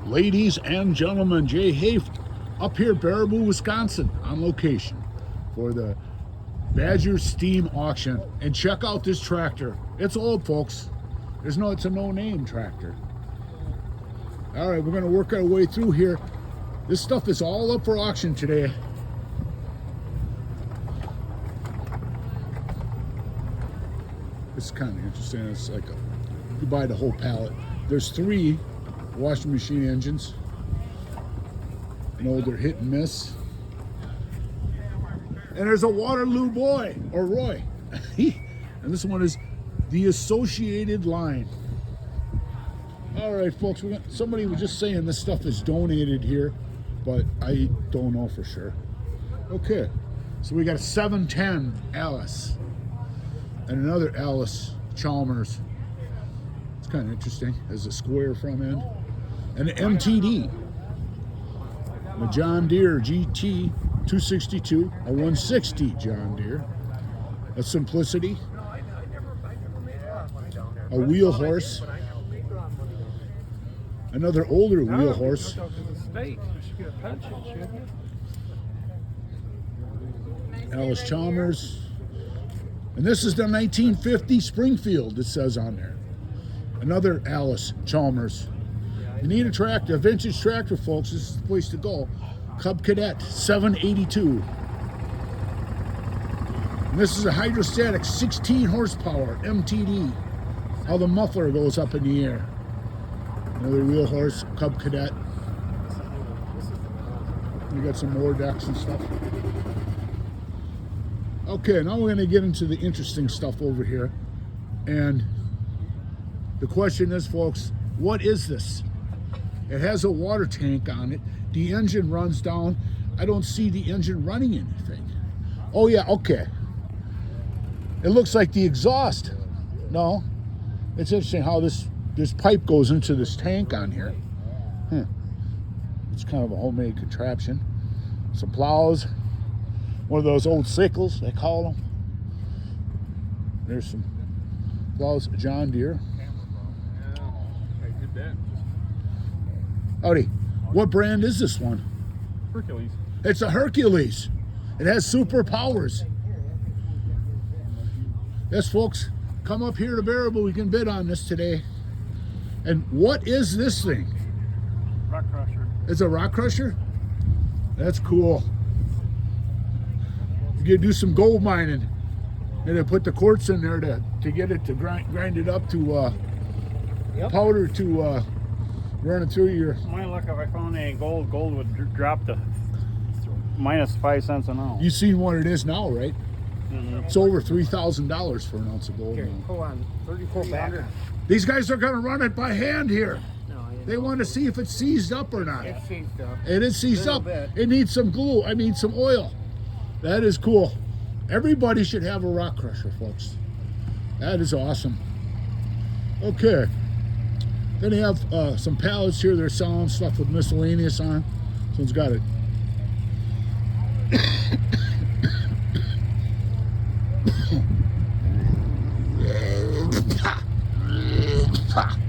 Ladies and gentlemen, Jay Haft up here, Baraboo, Wisconsin, on location for the Badger Steam Auction. And check out this tractor. It's old, folks. It's a no-name tractor. All right, we're going to work our way through here. This stuff is all up for auction today. It's kind of interesting. It's like you buy the whole pallet. There's 3 washing machine engines. You know, they're hit and miss. And there's a Waterloo boy, or Roy. And this one is the Associated Line. All right, folks, somebody was just saying this stuff is donated here, but I don't know for sure. Okay, so we got a 710 Alice and another Alice Chalmers. It's kind of interesting. Has a square front end. And an MTD. A John Deere GT 262, a 160 John Deere. A Simplicity. A wheel horse. Another older wheel horse. Alice Chalmers. And this is the 1950 Springfield, it says on there. Another Alice Chalmers. You need a tractor, a vintage tractor, folks. This is the place to go. Cub Cadet 782. And this is a hydrostatic 16 horsepower MTD. How the muffler goes up in the air. Another wheel horse, Cub Cadet. We got some more decks and stuff. Okay, now we're going to get into the interesting stuff over here. And the question is, folks, what is this? It has a water tank on it. The engine runs down. I don't see the engine running anything. Oh, yeah, okay. It looks like the exhaust. No. It's interesting how this pipe goes into this tank on here. It's kind of a homemade contraption. Some plows. One of those old sickles, they call them. There's some plows, John Deere. Howdy. What brand is this one? Hercules. It's a Hercules. It has superpowers. Yes, folks, come up here to Baraboo. We can bid on this today. And what is this thing? Rock crusher. It's a rock crusher? That's cool. You do some gold mining. And they put the quartz in there to get it to grind it up to powder to run it through your... My luck, if I found any gold would drop to minus 5 cents an ounce. You seen what it is now, right? Mm-hmm. It's over $3,000 for an ounce of gold. Here, hold on. 3400. These guys are going to run it by hand here. No, They want to see if it's seized up or not. It's seized up. It is seized Little up. bit. It needs some glue. I mean, some oil. That is cool. Everybody should have a rock crusher, folks. That is awesome. Okay. Then they have some pallets here. They're selling stuff with miscellaneous on. This one's got it.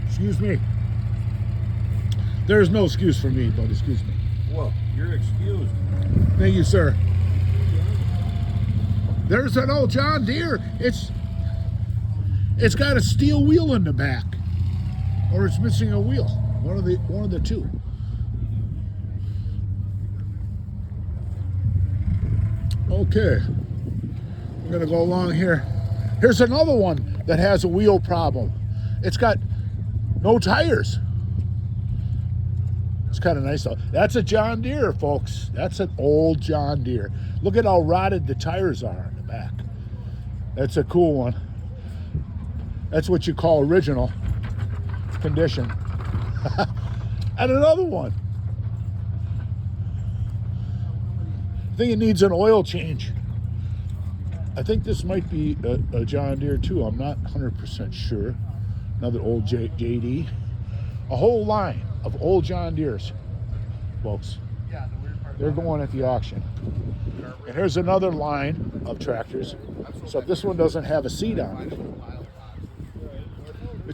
Excuse me. There's no excuse for me, but excuse me. Well, you're excused. Thank you, sir. There's an old John Deere. It's got a steel wheel in the back, or it's missing a wheel. One of the two. Okay, I'm gonna go along here. Here's another one that has a wheel problem. It's got no tires. It's kind of nice though. That's a John Deere, folks. That's an old John Deere. Look at how rotted the tires are in the back. That's a cool one. That's what you call original condition. And another one. I think it needs an oil change. I think this might be a John Deere too. I'm not 100% sure. Another old JD. A whole line of old John Deeres, folks. They're going at the auction. And here's another line of tractors. So this one doesn't have a seat on it.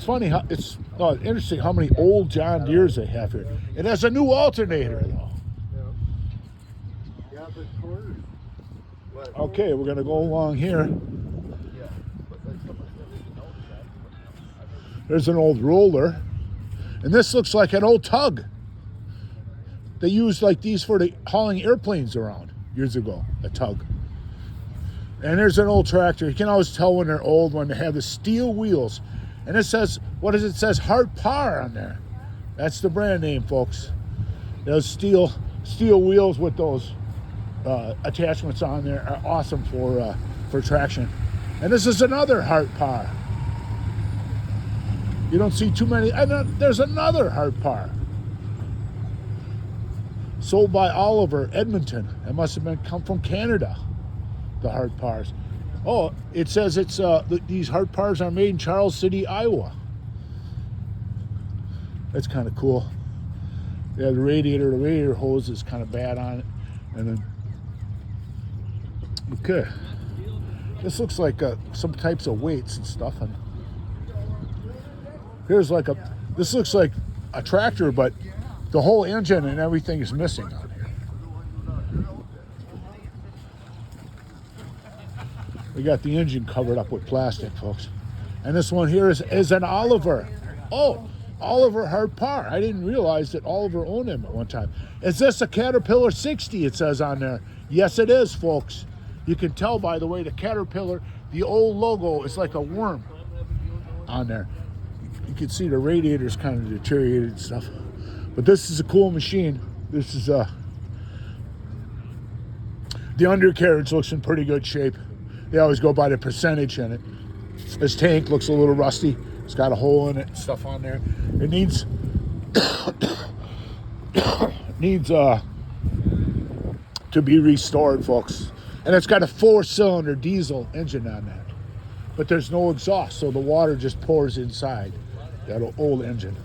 It's funny how it's interesting how many old John Deeres they have here. It has a new alternator though. Yeah, but quarters. Okay, we're gonna go along here. There's an old roller, and this looks like an old tug. They used like these for the hauling airplanes around years ago. A tug. And there's an old tractor. You can always tell when they're old when they have the steel wheels. And it says, what does it says? Hart Par on there. That's the brand name, folks. Those steel wheels with those attachments on there are awesome for traction. And this is another Hart Par. You don't see too many. And there's another Hart Par. Sold by Oliver, Edmonton. It must have come from Canada. The Hart Pars. Oh, it says it's these Hart Pars are made in Charles City, Iowa. That's kind of cool. Yeah, the radiator hose is kind of bad on it. And then, okay, this looks like some types of weights and stuff. And here's like this looks like a tractor, but the whole engine and everything is missing on here. We got the engine covered up with plastic, folks. And this one here is an Oliver. Oh, Oliver Hart Par. I didn't realize that Oliver owned him at one time. Is this a Caterpillar 60, it says on there? Yes, it is, folks. You can tell by the way the Caterpillar, the old logo is like a worm on there. You can see the radiator's kind of deteriorated and stuff. But this is a cool machine. This is the undercarriage looks in pretty good shape. They always go by the percentage in it. This tank looks a little rusty. It's got a hole in it and stuff on there. It needs to be restored, folks. And it's got a 4-cylinder diesel engine on that. But there's no exhaust, so the water just pours inside that old engine.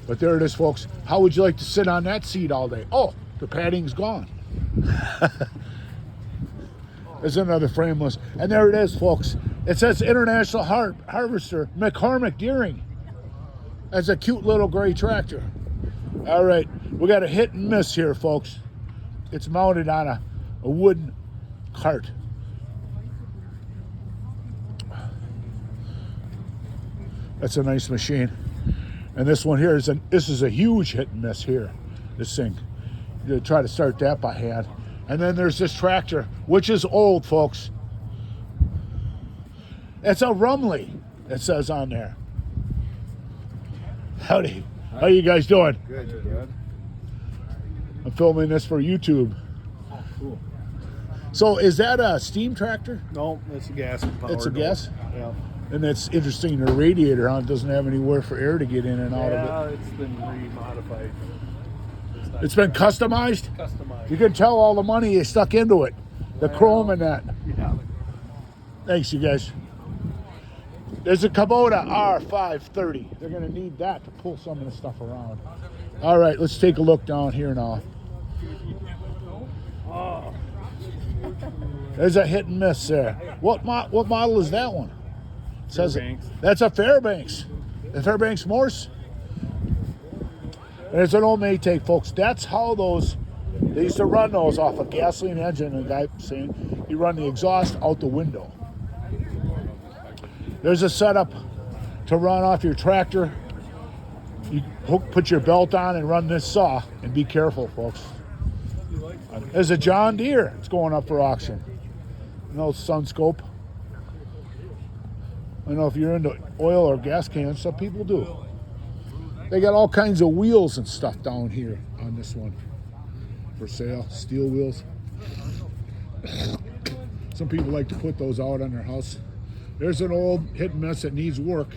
But there it is, folks. How would you like to sit on that seat all day? Oh, the padding's gone. There's another frameless. And there it is, folks. It says International Harvester, McCormick Deering. That's a cute little gray tractor. All right, we got a hit and miss here, folks. It's mounted on a wooden cart. That's a nice machine. And this one here this is a huge hit and miss here. This thing. You try to start that by hand. And then there's this tractor, which is old, folks. It's a Rumley, it says on there. Howdy. How you guys doing? Good, good. I'm filming this for YouTube. Oh, cool. So is that a steam tractor? No, it's a gas powered. It's a gas? Yeah. And it's interesting, the radiator on it doesn't have anywhere for air to get in and out of it. Yeah, it's been re-modified. It's been customized? Customized. You can tell all the money they stuck into it. The chrome and that. Yeah. Thanks, you guys. There's a Kubota R530. They're going to need that to pull some of the stuff around. All right, let's take a look down here now. Oh. There's a hit and miss there. What model is that one? It says Fairbanks. That's a Fairbanks. The Fairbanks Morse. And it's an old Maytag, folks. That's how they used to run those off a gasoline engine. And the guy saying you run the exhaust out the window. There's a setup to run off your tractor. You put your belt on and run this saw, and be careful, folks. There's a John Deere. It's going up for auction. An old Sunscope. I don't know if you're into oil or gas cans. Some people do. They got all kinds of wheels and stuff down here on this one for sale. Steel wheels. Some people like to put those out on their house. There's an old hit and miss that needs work.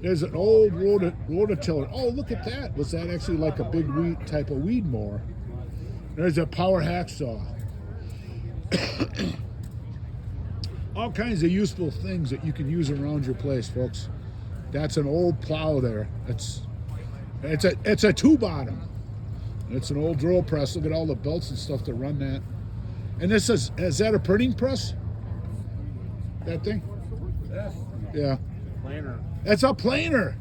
There's an old rototiller. Oh, look at that. Was that actually like a big weed type of weed mower? There's a power hacksaw. All kinds of useful things that you can use around your place, folks. That's an old plow there. It's a two-bottom. It's an old drill press. Look at all the belts and stuff to run that. And is that a printing press? That thing? Yeah. Yeah. Planer. That's a planer.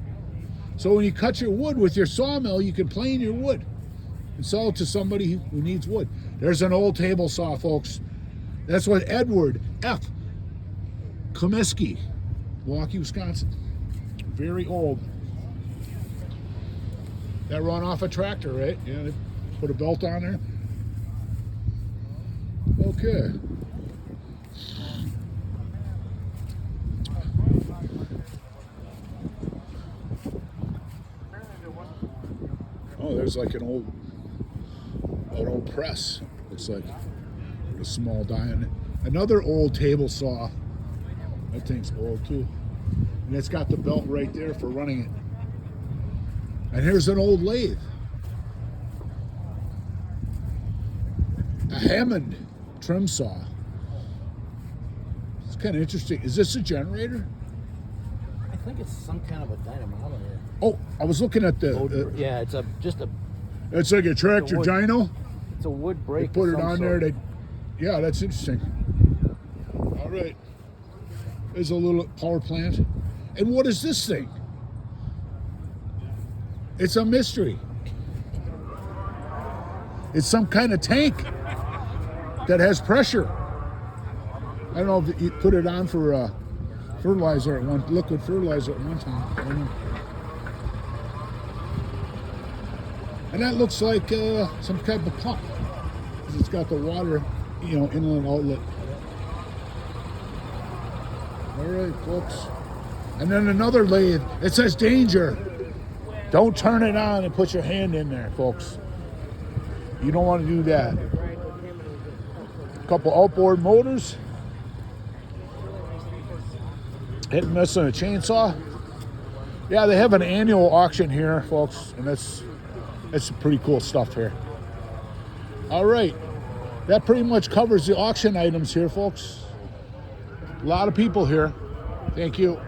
So when you cut your wood with your sawmill, you can plane your wood and sell it to somebody who needs wood. There's an old table saw, folks. That's what Edward F. Comiskey, Milwaukee, Wisconsin. Very old. That run off a tractor, right? Yeah, they put a belt on there. Okay. Oh, there's like an old press. Looks like with a small die on it. Another old table saw. That thing's old too. And it's got the belt right there for running it. And here's an old lathe. A Hammond trim saw. It's kind of interesting. Is this a generator? I think it's some kind of a dynamometer. Oh, I was looking at the. Yeah, it's just a It's like a tractor wood dyno. it's a wood They brake. put of it some on there. sort. Yeah, that's interesting. All right. There's a little power plant. And what is this thing? It's a mystery. It's some kind of tank that has pressure. I don't know if you put it on for fertilizer at liquid fertilizer at one time. I don't know. And that looks like some kind of pump. It's got the water, inlet outlet. All right, folks. And then another lathe. It says danger. Don't turn it on and put your hand in there, folks. You don't want to do that. A couple outboard motors. Hit and miss on a chainsaw. Yeah, they have an annual auction here, folks, and that's some pretty cool stuff here. All right. That pretty much covers the auction items here, folks. A lot of people here. Thank you.